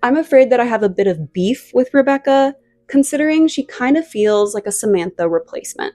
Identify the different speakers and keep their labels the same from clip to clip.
Speaker 1: I'm afraid that I have a bit of beef with Rebecca, considering she kind of feels like a Samantha replacement.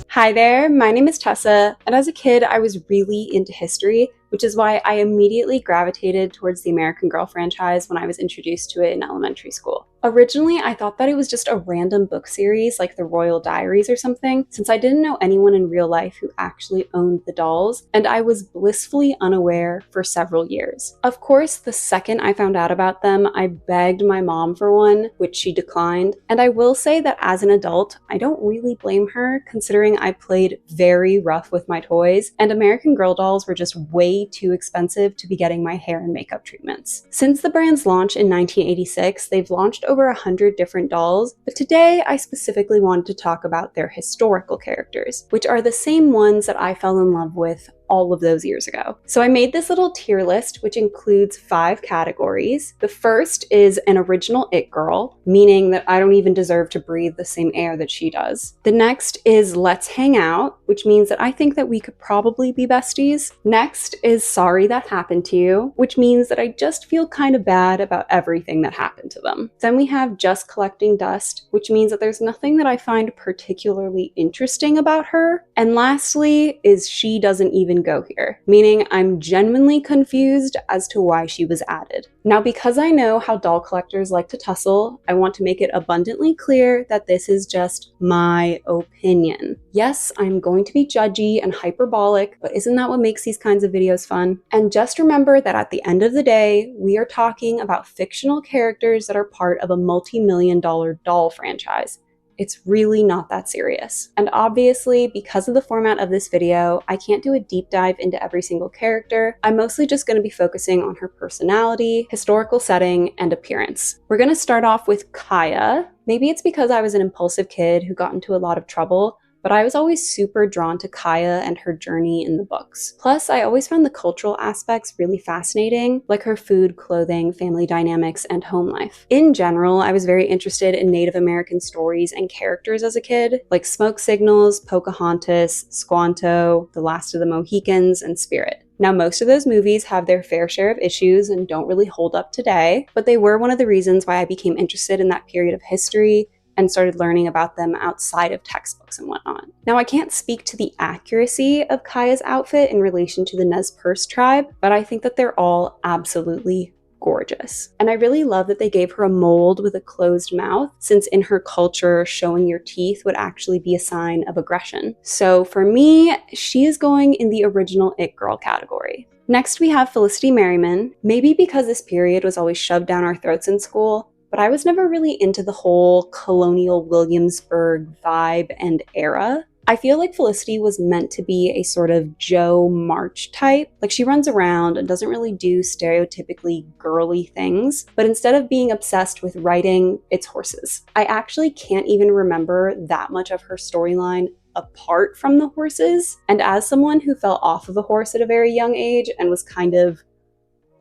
Speaker 1: Hi there, my name is Tessa, and as a kid I was really into history, which is why I immediately gravitated towards the American Girl franchise when I was introduced to it in elementary school. Originally, I thought that it was just a random book series like the Royal Diaries or something, since I didn't know anyone in real life who actually owned the dolls, and I was blissfully unaware for several years. Of course, the second I found out about them, I begged my mom for one, which she declined, and I will say that as an adult, I don't really blame her, considering I played very rough with my toys, and American Girl dolls were just way too expensive to be getting my hair and makeup treatments. Since the brand's launch in 1986, they've launched over 100 different dolls, but today I specifically wanted to talk about their historical characters, which are the same ones that I fell in love with all of those years ago. So I made this little tier list, which includes 5 categories. The first is an original it girl, meaning that I don't even deserve to breathe the same air that she does. The next is let's hang out, which means that I think that we could probably be besties. Next is sorry that happened to you, which means that I just feel kind of bad about everything that happened to them. Then we have just collecting dust, which means that there's nothing that I find particularly interesting about her. And lastly is she doesn't even go here, meaning I'm genuinely confused as to why she was added. Now, because I know how doll collectors like to tussle, I want to make it abundantly clear that this is just my opinion. Yes, I'm going to be judgy and hyperbolic, but isn't that what makes these kinds of videos fun? And just remember that at the end of the day, we are talking about fictional characters that are part of a multi-million-dollar doll franchise. It's really not that serious. And obviously, because of the format of this video, I can't do a deep dive into every single character. I'm mostly just going to be focusing on her personality, historical setting, and appearance. We're going to start off with Kaia. Maybe it's because I was an impulsive kid who got into a lot of trouble, but I was always super drawn to Kaia and her journey in the books. Plus, I always found the cultural aspects really fascinating, like her food, clothing, family dynamics, and home life. In general, I was very interested in Native American stories and characters as a kid, like Smoke Signals, Pocahontas, Squanto, The Last of the Mohicans, and Spirit. Now, most of those movies have their fair share of issues and don't really hold up today, but they were one of the reasons why I became interested in that period of history and started learning about them outside of textbooks and whatnot. Now, I can't speak to the accuracy of Kaia's outfit in relation to the Nez Perce tribe, but I think that they're all absolutely gorgeous. And I really love that they gave her a mold with a closed mouth, since in her culture, showing your teeth would actually be a sign of aggression. So for me, she is going in the original it girl category. Next, we have Felicity Marryman. Maybe because this period was always shoved down our throats in school, but I was never really into the whole colonial Williamsburg vibe and era. I feel like Felicity was meant to be a sort of Jo March type. Like, she runs around and doesn't really do stereotypically girly things, but instead of being obsessed with riding, it's horses. I actually can't even remember that much of her storyline apart from the horses. And as someone who fell off of a horse at a very young age and was kind of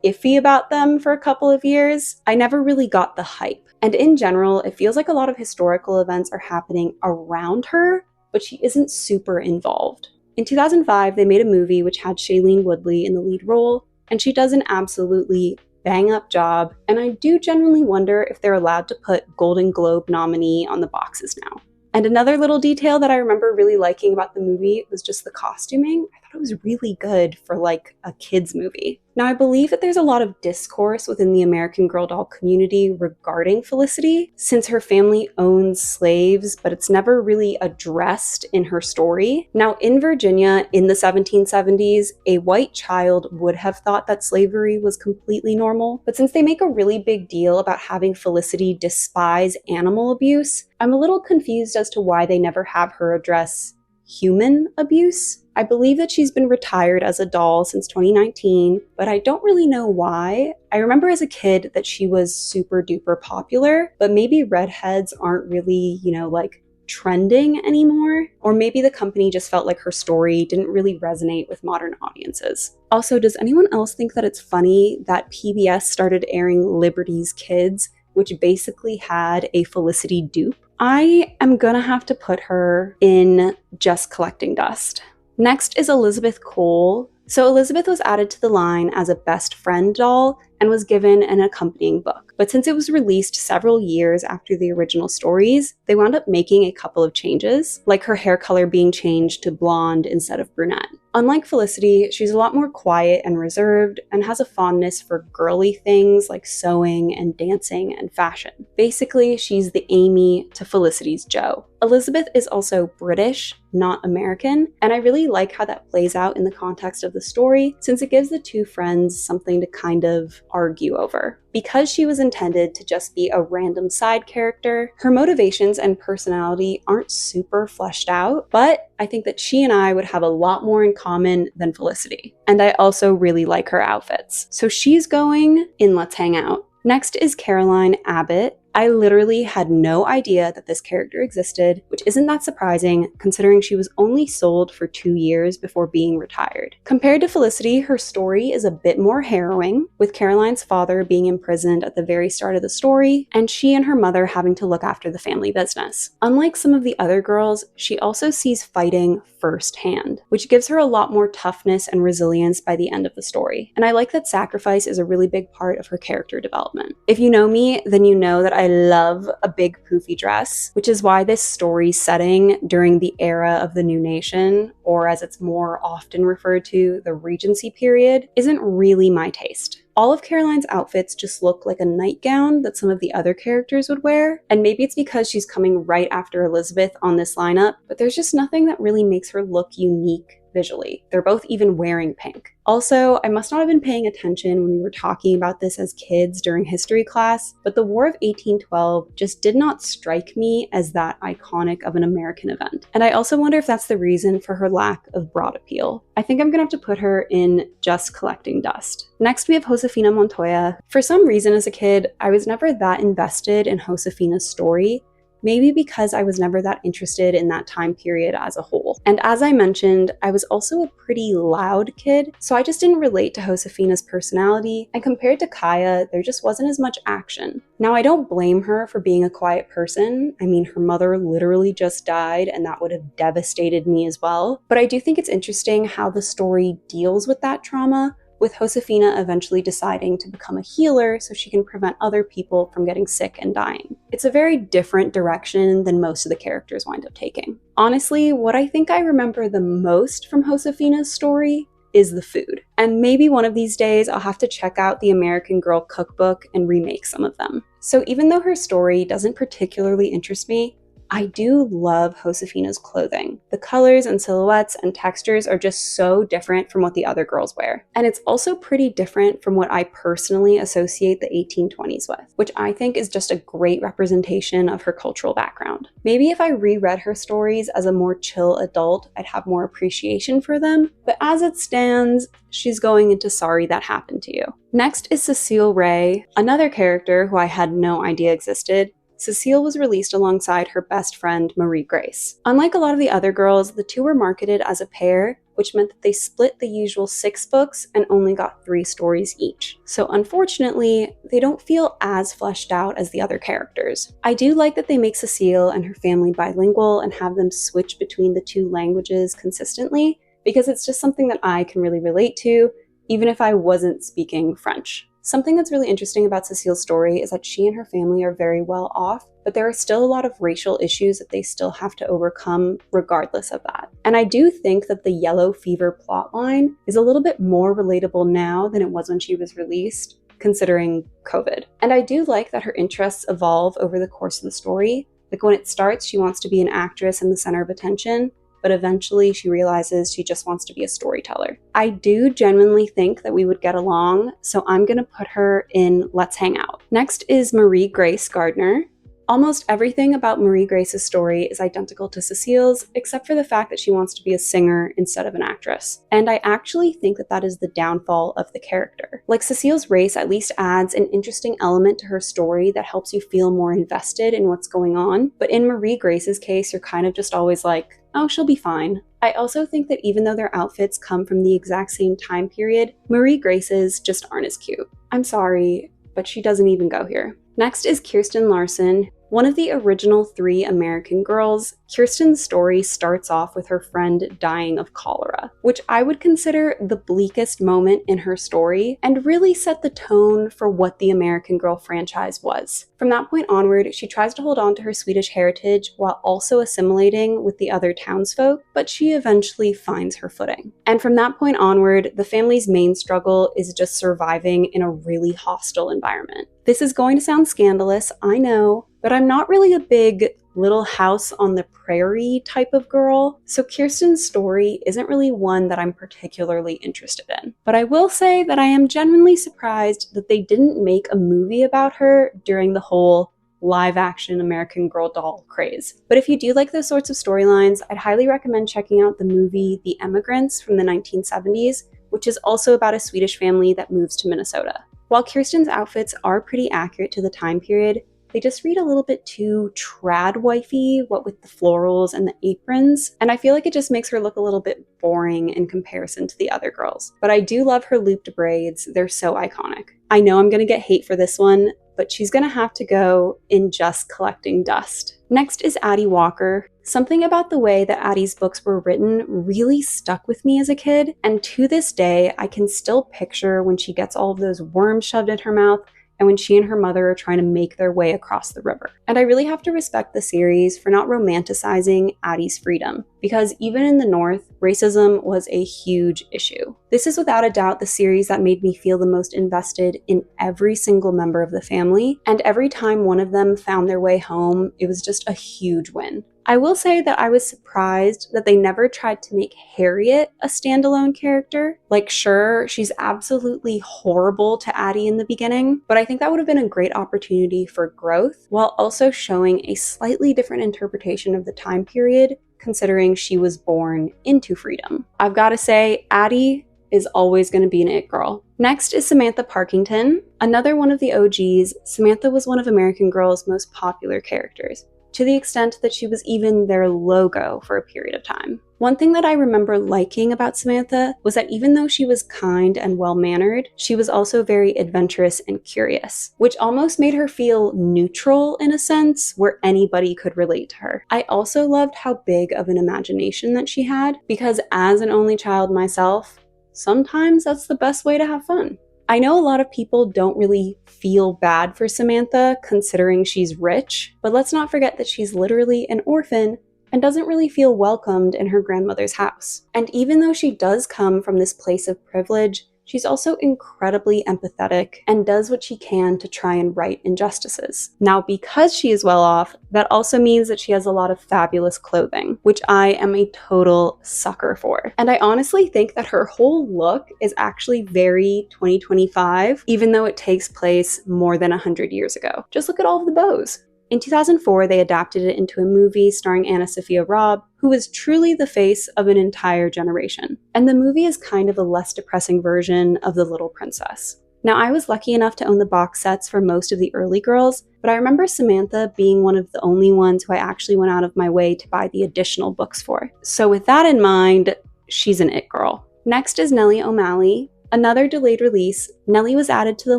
Speaker 1: iffy about them for a couple of years, I never really got the hype. And in general, it feels like a lot of historical events are happening around her, but she isn't super involved. In 2005, they made a movie which had Shailene Woodley in the lead role, and she does an absolutely bang-up job, and I do genuinely wonder if they're allowed to put Golden Globe nominee on the boxes now. And another little detail that I remember really liking about the movie was just the costuming. I thought it was really good for like a kid's movie. Now, I believe that there's a lot of discourse within the American Girl doll community regarding Felicity, since her family owns slaves, but it's never really addressed in her story. Now, in Virginia in the 1770s, a white child would have thought that slavery was completely normal, but since they make a really big deal about having Felicity despise animal abuse, I'm a little confused as to why they never have her address human abuse. I believe that she's been retired as a doll since 2019, but I don't really know why. I remember as a kid that she was super duper popular, but maybe redheads aren't really, like trending anymore. Or maybe the company just felt like her story didn't really resonate with modern audiences. Also, does anyone else think that it's funny that PBS started airing Liberty's Kids, which basically had a Felicity dupe? I am gonna have to put her in Just Collecting Dust. Next is Elizabeth Cole. So Elizabeth was added to the line as a best friend doll and was given an accompanying book. But since it was released several years after the original stories, they wound up making a couple of changes, like her hair color being changed to blonde instead of brunette. Unlike Felicity, she's a lot more quiet and reserved and has a fondness for girly things like sewing and dancing and fashion. Basically, she's the Amy to Felicity's Jo. Elizabeth is also British, not American, and I really like how that plays out in the context of the story, since it gives the two friends something to kind of argue over. Because she was intended to just be a random side character, her motivations and personality aren't super fleshed out, but I think that she and I would have a lot more in common than Felicity. And I also really like her outfits. So she's going in Let's Hang Out. Next is Caroline Abbott. I literally had no idea that this character existed, which isn't that surprising considering she was only sold for 2 years before being retired. Compared to Felicity, her story is a bit more harrowing, with Caroline's father being imprisoned at the very start of the story, and she and her mother having to look after the family business. Unlike some of the other girls, she also sees fighting firsthand, which gives her a lot more toughness and resilience by the end of the story. And I like that sacrifice is a really big part of her character development. If you know me, then you know that I love a big poofy dress, which is why this story's setting during the era of the New Nation, or as it's more often referred to, the Regency period, isn't really my taste. All of Caroline's outfits just look like a nightgown that some of the other characters would wear, and maybe it's because she's coming right after Elizabeth on this lineup, but there's just nothing that really makes her look unique visually. They're both even wearing pink. Also, I must not have been paying attention when we were talking about this as kids during history class, but the War of 1812 just did not strike me as that iconic of an American event. And I also wonder if that's the reason for her lack of broad appeal. I think I'm gonna have to put her in just collecting dust. Next, we have Hosaphina Mononttoya. For some reason as a kid, I was never that invested in Hosaphina's story. Maybe because I was never that interested in that time period as a whole. And as I mentioned, I was also a pretty loud kid, so I just didn't relate to Hosaphina's personality, and compared to Kaia, there just wasn't as much action. Now, I don't blame her for being a quiet person. I mean, her mother literally just died, and that would have devastated me as well. But I do think it's interesting how the story deals with that trauma, with Hosaphina eventually deciding to become a healer so she can prevent other people from getting sick and dying. It's a very different direction than most of the characters wind up taking. Honestly, what I think I remember the most from Hosaphina's story is the food. And maybe one of these days I'll have to check out the American Girl cookbook and remake some of them. So even though her story doesn't particularly interest me, I do love Hosaphina's clothing. The colors and silhouettes and textures are just so different from what the other girls wear. And it's also pretty different from what I personally associate the 1820s with, which I think is just a great representation of her cultural background. Maybe if I reread her stories as a more chill adult, I'd have more appreciation for them, but as it stands, she's going into Sorry That Happened to You. Next is Cecilele Ray, another character who I had no idea existed. Cecile was released alongside her best friend, Marie Grace. Unlike a lot of the other girls, the two were marketed as a pair, which meant that they split the usual 6 books and only got 3 stories each. So unfortunately, they don't feel as fleshed out as the other characters. I do like that they make Cecile and her family bilingual and have them switch between the 2 languages consistently, because it's just something that I can really relate to, even if I wasn't speaking French. Something that's really interesting about Cecile's story is that she and her family are very well off, but there are still a lot of racial issues that they still have to overcome regardless of that. And I do think that the yellow fever plotline is a little bit more relatable now than it was when she was released, considering COVID. And I do like that her interests evolve over the course of the story. Like when it starts, she wants to be an actress in the center of attention, but eventually she realizes she just wants to be a storyteller. I do genuinely think that we would get along, so I'm gonna put her in Let's Hang Out. Next is Marie Grace Gardner. Almost everything about Marie Grace's story is identical to Cecile's, except for the fact that she wants to be a singer instead of an actress. And I actually think that that is the downfall of the character. Like Cecile's race at least adds an interesting element to her story that helps you feel more invested in what's going on. But in Marie Grace's case, you're kind of just always like, oh, she'll be fine. I also think that even though their outfits come from the exact same time period, Marie Grace's just aren't as cute. I'm sorry, but she doesn't even go here. Next is Kirsten Larson. One of the original 3 American girls, Kirsten's story starts off with her friend dying of cholera, which I would consider the bleakest moment in her story and really set the tone for what the American Girl franchise was. From that point onward, she tries to hold on to her Swedish heritage while also assimilating with the other townsfolk, but she eventually finds her footing. And from that point onward, the family's main struggle is just surviving in a really hostile environment. This is going to sound scandalous, I know, but I'm not really a big Little House on the Prairie type of girl, so Kirsten's story isn't really one that I'm particularly interested in. But I will say that I am genuinely surprised that they didn't make a movie about her during the whole live-action American Girl doll craze. But if you do like those sorts of storylines, I'd highly recommend checking out the movie The Emigrants from the 1970s, which is also about a Swedish family that moves to Minnesota. While Kirsten's outfits are pretty accurate to the time period, they just read a little bit too trad wifey, what with the florals and the aprons, and I feel like it just makes her look a little bit boring in comparison to the other girls. But I do love her looped braids, they're so iconic. I know I'm gonna get hate for this one, but she's gonna have to go in Just Collecting Dust. Next is Addie Walker. Something about the way that Addie's books were written really stuck with me as a kid, and to this day, I can still picture when she gets all of those worms shoved in her mouth and when she and her mother are trying to make their way across the river. And I really have to respect the series for not romanticizing Addie's freedom, because even in the North, racism was a huge issue. This is without a doubt the series that made me feel the most invested in every single member of the family, and every time one of them found their way home, it was just a huge win. I will say that I was surprised that they never tried to make Harriet a standalone character. Like, sure, she's absolutely horrible to Addie in the beginning, but I think that would have been a great opportunity for growth, while also showing a slightly different interpretation of the time period, considering she was born into freedom. I've got to say, Addie is always going to be an it girl. Next is Samantha Parkington. Another one of the OGs, Samantha was one of American Girl's most popular characters, to the extent that she was even their logo for a period of time. One thing that I remember liking about Samantha was that even though she was kind and well-mannered, she was also very adventurous and curious, which almost made her feel neutral in a sense where anybody could relate to her. I also loved how big of an imagination that she had, because as an only child myself, sometimes that's the best way to have fun. I know a lot of people don't really feel bad for Samantha considering she's rich, but let's not forget that she's literally an orphan and doesn't really feel welcomed in her grandmother's house. And even though she does come from this place of privilege, she's also incredibly empathetic and does what she can to try and right injustices. Now, because she is well off, that also means that she has a lot of fabulous clothing, which I am a total sucker for. And I honestly think that her whole look is actually very 2025, even though it takes place more than 100 years ago. Just look at all of the bows. In 2004, they adapted it into a movie starring Anna Sophia Robb, who is truly the face of an entire generation. And the movie is kind of a less depressing version of The Little Princess. Now, I was lucky enough to own the box sets for most of the early girls, but I remember Samantha being one of the only ones who I actually went out of my way to buy the additional books for. So with that in mind, she's an it girl. Next is Nellie O'Malley. Another delayed release, Nellie was added to the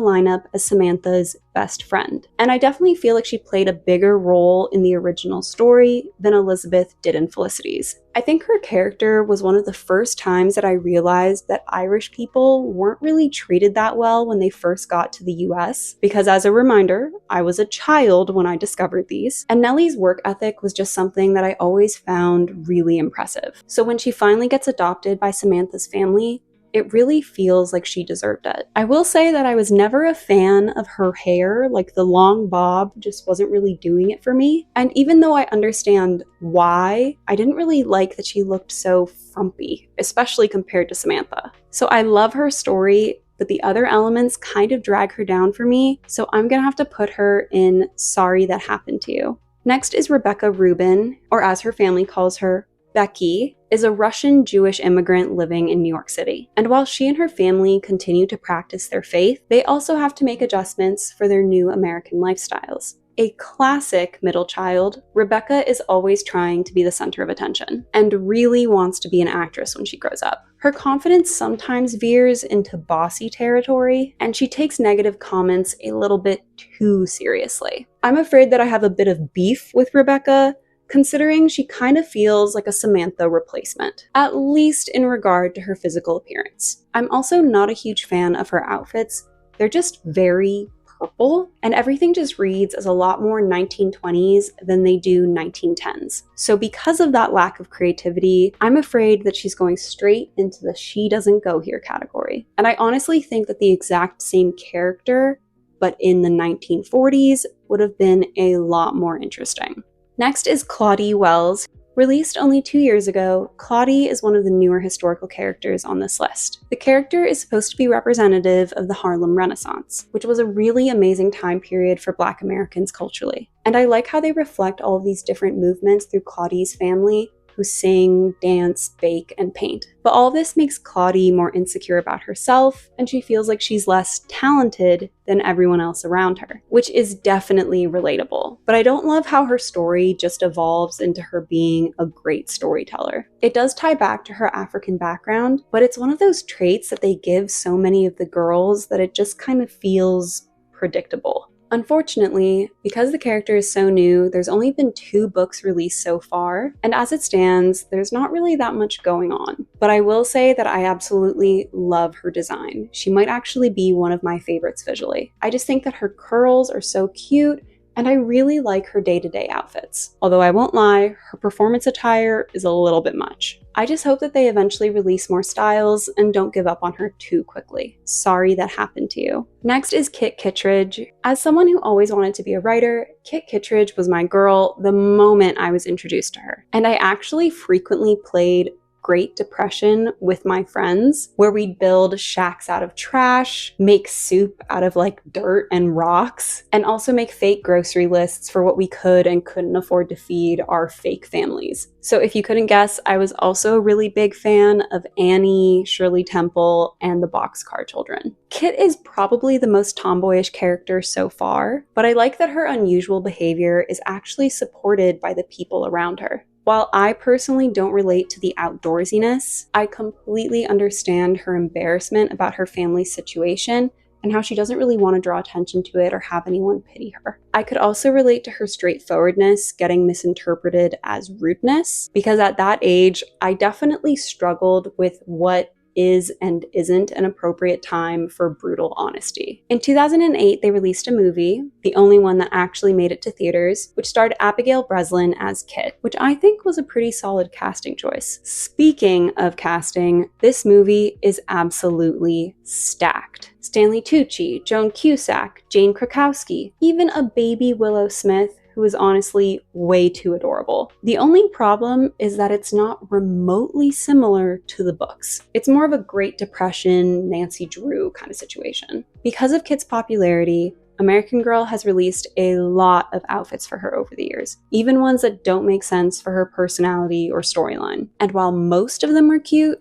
Speaker 1: lineup as Samantha's best friend. And I definitely feel like she played a bigger role in the original story than Elizabeth did in Felicity's. I think her character was one of the first times that I realized that Irish people weren't really treated that well when they first got to the US, because as a reminder, I was a child when I discovered these, and Nellie's work ethic was just something that I always found really impressive. So when she finally gets adopted by Samantha's family, it really feels like she deserved it. I will say that I was never a fan of her hair, like the long bob just wasn't really doing it for me. And even though I understand why, I didn't really like that she looked so frumpy, especially compared to Samantha. So I love her story, but the other elements kind of drag her down for me, so I'm gonna have to put her in Sorry That Happened to You. Next is Rebecca Rubin, or as her family calls her, Becky, is a Russian Jewish immigrant living in New York City. And while she and her family continue to practice their faith, they also have to make adjustments for their new American lifestyles. A classic middle child, Rebecca is always trying to be the center of attention and really wants to be an actress when she grows up. Her confidence sometimes veers into bossy territory, and she takes negative comments a little bit too seriously. I'm afraid that I have a bit of beef with Rebecca, considering she kind of feels like a Samantha replacement, at least in regard to her physical appearance. I'm also not a huge fan of her outfits. They're just very purple, and everything just reads as a lot more 1920s than they do 1910s. So because of that lack of creativity, I'm afraid that she's going straight into the she doesn't go here category. And I honestly think that the exact same character, but in the 1940s, would have been a lot more interesting. Next is Claud Wells. Released only 2 years ago, Claudie is one of the newer historical characters on this list. The character is supposed to be representative of the Harlem Renaissance, which was a really amazing time period for Black Americans culturally. And I like how they reflect all of these different movements through Claudie's family, who sing, dance, bake, and paint. But all this makes Claudie more insecure about herself, and she feels like she's less talented than everyone else around her, which is definitely relatable. But I don't love how her story just evolves into her being a great storyteller. It does tie back to her African background, but it's one of those traits that they give so many of the girls that it just kind of feels predictable. Unfortunately, because the character is so new, there's only been 2 books released so far, and as it stands, there's not really that much going on. But I will say that I absolutely love her design. She might actually be one of my favorites visually. I just think that her curls are so cute, and I really like her day-to-day outfits. Although I won't lie, her performance attire is a little bit much. I just hope that they eventually release more styles and don't give up on her too quickly. Sorry that happened to you. Next is Kit Kitridge. As someone who always wanted to be a writer, Kit Kitridge was my girl the moment I was introduced to her. And I actually frequently played Great Depression with my friends, where we'd build shacks out of trash, make soup out of like dirt and rocks, and also make fake grocery lists for what we could and couldn't afford to feed our fake families. So if you couldn't guess, I was also a really big fan of Annie, Shirley Temple, and the Boxcar Children. Kit is probably the most tomboyish character so far, but I like that her unusual behavior is actually supported by the people around her. While I personally don't relate to the outdoorsiness, I completely understand her embarrassment about her family's situation and how she doesn't really want to draw attention to it or have anyone pity her. I could also relate to her straightforwardness getting misinterpreted as rudeness, because at that age, I definitely struggled with what is and isn't an appropriate time for brutal honesty. In 2008, they released a movie, the only one that actually made it to theaters, which starred Abigail Breslin as Kit, which I think was a pretty solid casting choice. Speaking of casting, this movie is absolutely stacked. Stanley Tucci, Joan Cusack, Jane Krakowski, even a baby Willow Smith, who is honestly way too adorable. The only problem is that it's not remotely similar to the books. It's more of a Great Depression, Nancy Drew kind of situation. Because of Kit's popularity, American Girl has released a lot of outfits for her over the years, even ones that don't make sense for her personality or storyline. And while most of them are cute,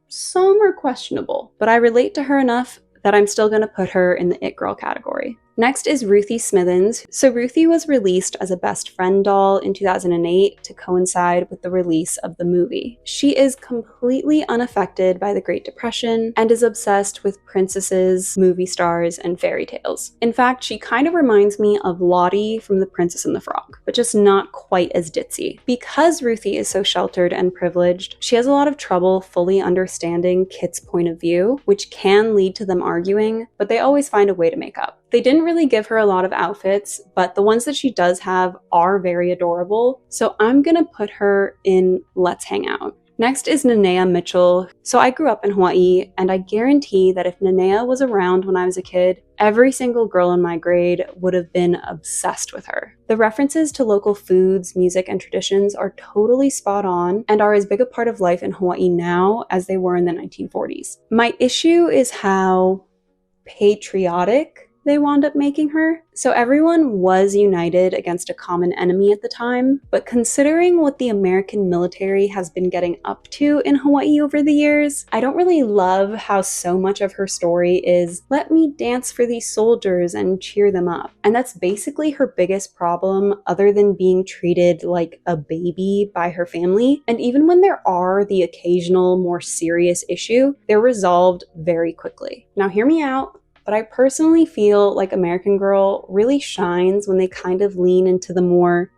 Speaker 1: some are questionable, but I relate to her enough that I'm still gonna put her in the It Girl category. Next is Ruthie Smithens. So Ruthie was released as a best friend doll in 2008 to coincide with the release of the movie. She is completely unaffected by the Great Depression and is obsessed with princesses, movie stars, and fairy tales. In fact, she kind of reminds me of Lottie from The Princess and the Frog, but just not quite as ditzy. Because Ruthie is so sheltered and privileged, she has a lot of trouble fully understanding Kit's point of view, which can lead to them arguing, but they always find a way to make up. They didn't really give her a lot of outfits, but the ones that she does have are very adorable, so I'm gonna put her in Let's Hang Out. Next is Nenea Mitchell. So I grew up in Hawaii, and I guarantee that if Nenea was around when I was a kid, every single girl in my grade would have been obsessed with her. The references to local foods, music, and traditions are totally spot on and are as big a part of life in Hawaii now as they were in the 1940s. My issue is how patriotic they wound up making her. So everyone was united against a common enemy at the time, but considering what the American military has been getting up to in Hawaii over the years, I don't really love how so much of her story is, let me dance for these soldiers and cheer them up. And that's basically her biggest problem, other than being treated like a baby by her family. And even when there are the occasional more serious issue, they're resolved very quickly. Now hear me out, but I personally feel like American Girl really shines when they kind of lean into the more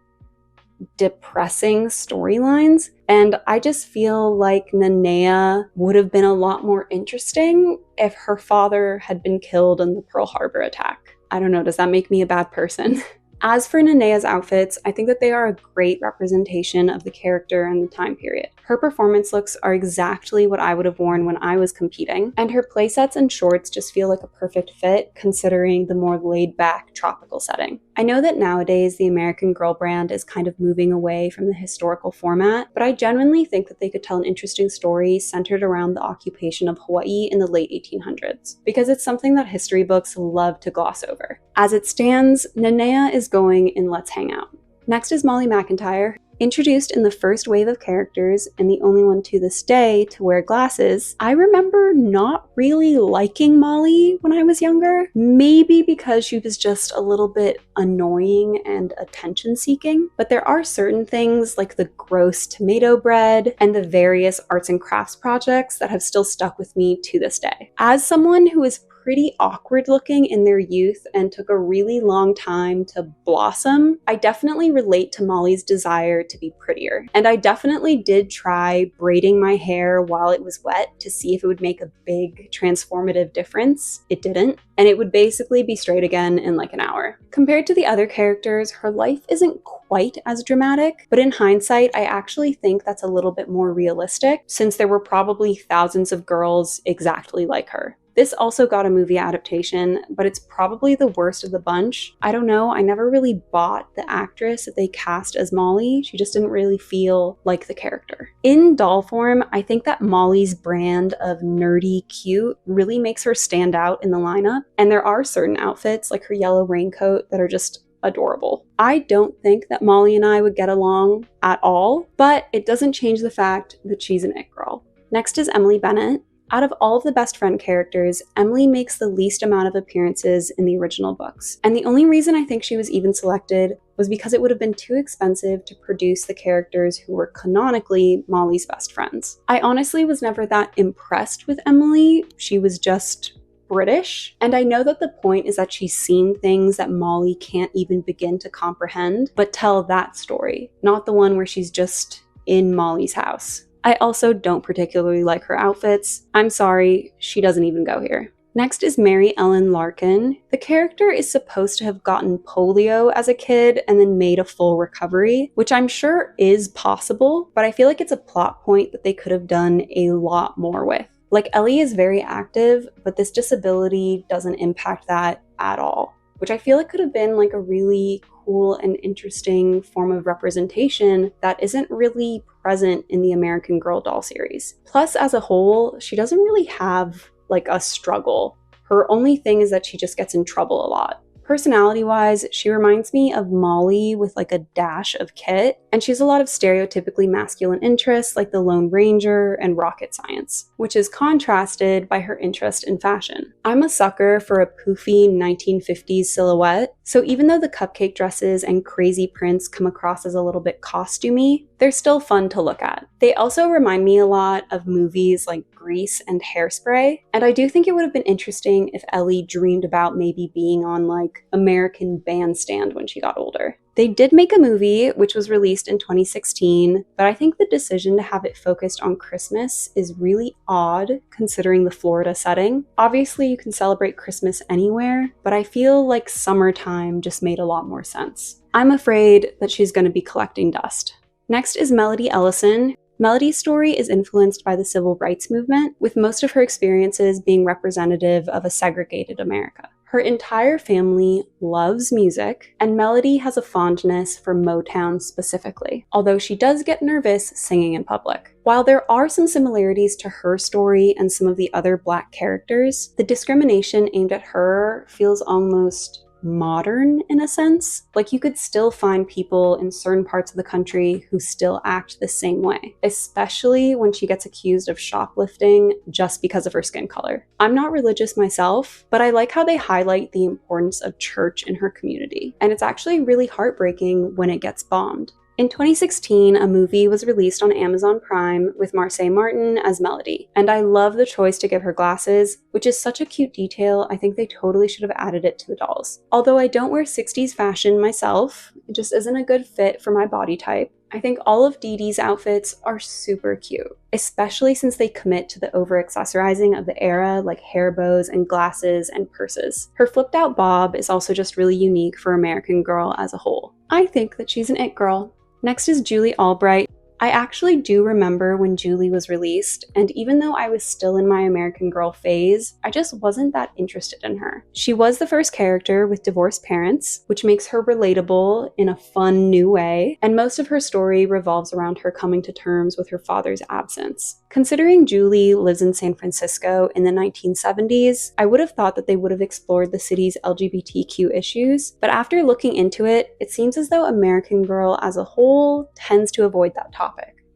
Speaker 1: depressing storylines. And I just feel like Nanea would have been a lot more interesting if her father had been killed in the Pearl Harbor attack. I don't know, does that make me a bad person? As for Nanea's outfits, I think that they are a great representation of the character and the time period. Her performance looks are exactly what I would have worn when I was competing, and her playsets and shorts just feel like a perfect fit considering the more laid-back tropical setting. I know that nowadays the American Girl brand is kind of moving away from the historical format, but I genuinely think that they could tell an interesting story centered around the occupation of Hawaii in the late 1800s, because it's something that history books love to gloss over. As it stands, Nanea is going in Let's Hang Out. Next is Molly McIntyre. Introduced in the first wave of characters and the only one to this day to wear glasses, I remember not really liking Molly when I was younger. Maybe because she was just a little bit annoying and attention-seeking. But there are certain things like the gross tomato bread and the various arts and crafts projects that have still stuck with me to this day. As someone who is pretty awkward looking in their youth and took a really long time to blossom, I definitely relate to Molly's desire to be prettier. And I definitely did try braiding my hair while it was wet to see if it would make a big transformative difference. It didn't, and it would basically be straight again in like an hour. Compared to the other characters, her life isn't quite as dramatic, but in hindsight, I actually think that's a little bit more realistic since there were probably thousands of girls exactly like her. This also got a movie adaptation, but it's probably the worst of the bunch. I don't know, I never really bought the actress that they cast as Molly. She just didn't really feel like the character. In doll form, I think that Molly's brand of nerdy cute really makes her stand out in the lineup, and there are certain outfits, like her yellow raincoat, that are just adorable. I don't think that Molly and I would get along at all, but it doesn't change the fact that she's an it girl. Next is Emily Bennett. Out of all of the best friend characters, Emily makes the least amount of appearances in the original books. And the only reason I think she was even selected was because it would have been too expensive to produce the characters who were canonically Molly's best friends. I honestly was never that impressed with Emily. She was just British. And I know that the point is that she's seen things that Molly can't even begin to comprehend, but tell that story, not the one where she's just in Molly's house. I also don't particularly like her outfits. I'm sorry, she doesn't even go here. Next is Mary Ellen Larkin. The character is supposed to have gotten polio as a kid and then made a full recovery, which I'm sure is possible, but I feel like it's a plot point that they could have done a lot more with. Like, Ellie is very active, but this disability doesn't impact that at all, which I feel like could have been like a really cool and interesting form of representation that isn't really present in the American Girl doll series. Plus, as a whole, she doesn't really have like a struggle. Her only thing is that she just gets in trouble a lot. Personality-wise, she reminds me of Molly with like a dash of Kit, and she has a lot of stereotypically masculine interests like the Lone Ranger and rocket science, which is contrasted by her interest in fashion. I'm a sucker for a poofy 1950s silhouette, so even though the cupcake dresses and crazy prints come across as a little bit costumey, they're still fun to look at. They also remind me a lot of movies like Grease and Hairspray, and I do think it would have been interesting if Ellie dreamed about maybe being on like American Bandstand when she got older. They did make a movie, which was released in 2016, but I think the decision to have it focused on Christmas is really odd considering the Florida setting. Obviously, you can celebrate Christmas anywhere, but I feel like summertime just made a lot more sense. I'm afraid that she's going to be collecting dust. Next is Melody Ellison. Melody's story is influenced by the civil rights movement, with most of her experiences being representative of a segregated America. Her entire family loves music, and Melody has a fondness for Motown specifically, although she does get nervous singing in public. While there are some similarities to her story and some of the other Black characters, the discrimination aimed at her feels almost modern in a sense. Like, you could still find people in certain parts of the country who still act the same way, especially when she gets accused of shoplifting just because of her skin color. I'm not religious myself, but I like how they highlight the importance of church in her community, and it's actually really heartbreaking when it gets bombed. In 2016, a movie was released on Amazon Prime with Marsai Martin as Melody, and I love the choice to give her glasses, which is such a cute detail. I think they totally should have added it to the dolls. Although I don't wear 60s fashion myself, it just isn't a good fit for my body type. I think all of Dee Dee's outfits are super cute, especially since they commit to the over-accessorizing of the era, like hair bows and glasses and purses. Her flipped-out bob is also just really unique for American Girl as a whole. I think that she's an it girl. Next is Julie Albbright. I actually do remember when Julie was released, and even though I was still in my American Girl phase, I just wasn't that interested in her. She was the first character with divorced parents, which makes her relatable in a fun new way, and most of her story revolves around her coming to terms with her father's absence. Considering Julie lives in San Francisco in the 1970s, I would have thought that they would have explored the city's LGBTQ issues, but after looking into it, it seems as though American Girl as a whole tends to avoid that topic.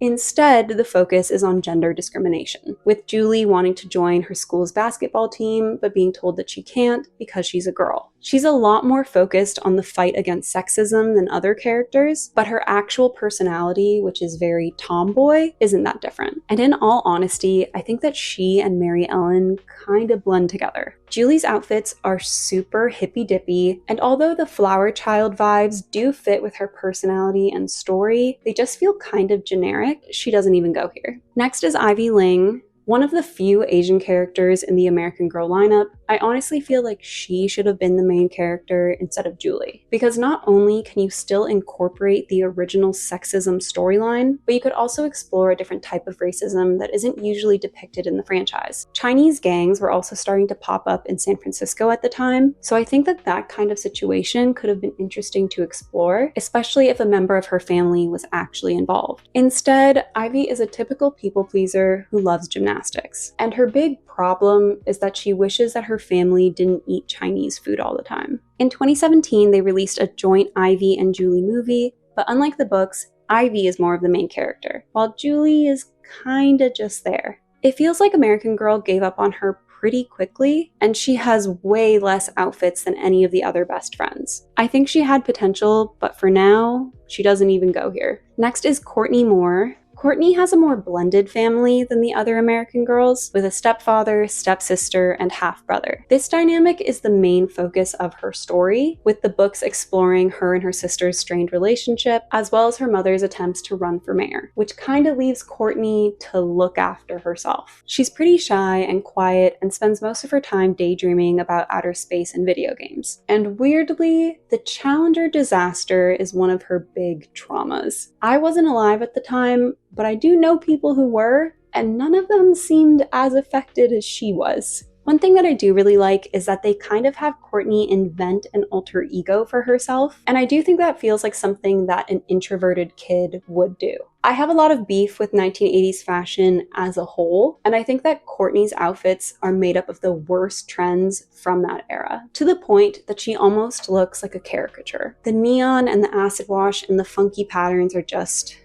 Speaker 1: Instead, the focus is on gender discrimination, with Julie wanting to join her school's basketball team but being told that she can't because she's a girl. She's a lot more focused on the fight against sexism than other characters, but her actual personality, which is very tomboy, isn't that different. And in all honesty, I think that she and Mary Ellen kind of blend together. Julie's outfits are super hippy-dippy, and although the flower child vibes do fit with her personality and story, they just feel kind of generic. She doesn't even go here. Next is Ivy Ling. One of the few Asian characters in the American Girl lineup, I honestly feel like she should have been the main character instead of Julie. Because not only can you still incorporate the original sexism storyline, but you could also explore a different type of racism that isn't usually depicted in the franchise. Chinese gangs were also starting to pop up in San Francisco at the time, so I think that that kind of situation could have been interesting to explore, especially if a member of her family was actually involved. Instead, Ivy is a typical people pleaser who loves gymnastics, and her big problem is that she wishes that her family didn't eat Chinese food all the time. In 2017, they released a joint Ivy and Julie movie, but unlike the books, Ivy is more of the main character, while Julie is kinda just there. It feels like American Girl gave up on her pretty quickly, and she has way less outfits than any of the other best friends. I think she had potential, but for now, she doesn't even go here. Next is Courtney Moore. Courtney has a more blended family than the other American Girls, with a stepfather, stepsister, and half-brother. This dynamic is the main focus of her story, with the books exploring her and her sister's strained relationship, as well as her mother's attempts to run for mayor, which kind of leaves Courtney to look after herself. She's pretty shy and quiet and spends most of her time daydreaming about outer space and video games. And weirdly, the Challenger disaster is one of her big traumas. I wasn't alive at the time, but I do know people who were, and none of them seemed as affected as she was. One thing that I do really like is that they kind of have Courtney invent an alter ego for herself, and I do think that feels like something that an introverted kid would do. I have a lot of beef with 1980s fashion as a whole, and I think that Courtney's outfits are made up of the worst trends from that era, to the point that she almost looks like a caricature. The neon and the acid wash and the funky patterns are just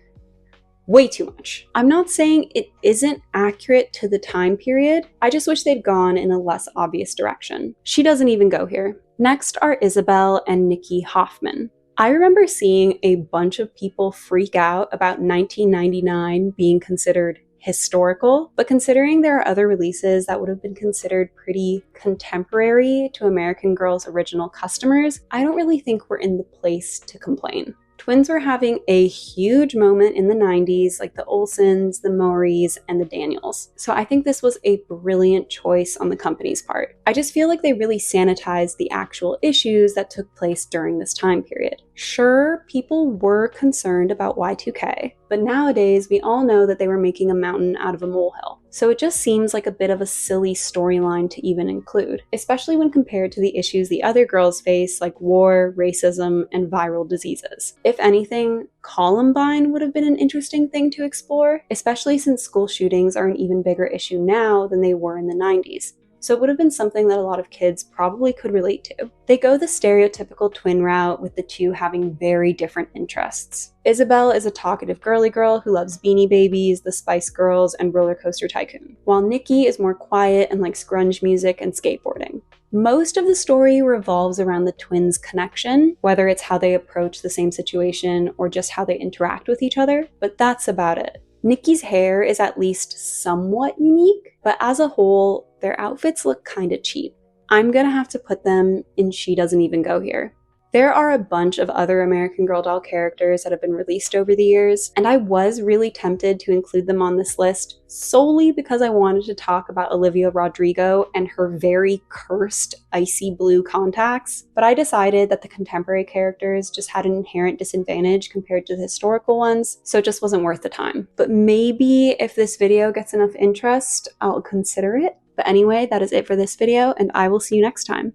Speaker 1: way too much. I'm not saying it isn't accurate to the time period, I just wish they'd gone in a less obvious direction. She doesn't even go here. Next are Isabelle and Nikki Hoffman. I remember seeing a bunch of people freak out about 1999 being considered historical, but considering there are other releases that would have been considered pretty contemporary to American Girl's original customers, I don't really think we're in the place to complain. Twins were having a huge moment in the 90s, like the Olsens, the Mauries, and the Daniels. So I think this was a brilliant choice on the company's part. I just feel like they really sanitized the actual issues that took place during this time period. Sure, people were concerned about Y2K, but nowadays we all know that they were making a mountain out of a molehill. So it just seems like a bit of a silly storyline to even include, especially when compared to the issues the other girls face like war, racism, and viral diseases. If anything, Columbine would have been an interesting thing to explore, especially since school shootings are an even bigger issue now than they were in the 90s. So it would have been something that a lot of kids probably could relate to. They go the stereotypical twin route, with the two having very different interests. Isabelle is a talkative girly girl who loves Beanie Babies, the Spice Girls, and Roller Coaster Tycoon, while Nikki is more quiet and likes grunge music and skateboarding. Most of the story revolves around the twins' connection, whether it's how they approach the same situation or just how they interact with each other, but that's about it. Nikki's hair is at least somewhat unique, but as a whole, their outfits look kinda cheap. I'm gonna have to put them in She Doesn't Even Go Here. There are a bunch of other American Girl doll characters that have been released over the years, and I was really tempted to include them on this list solely because I wanted to talk about Olivia Rodrigo and her very cursed icy blue contacts, but I decided that the contemporary characters just had an inherent disadvantage compared to the historical ones, so it just wasn't worth the time. But maybe if this video gets enough interest, I'll consider it. But anyway, that is it for this video, and I will see you next time.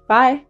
Speaker 1: Bye!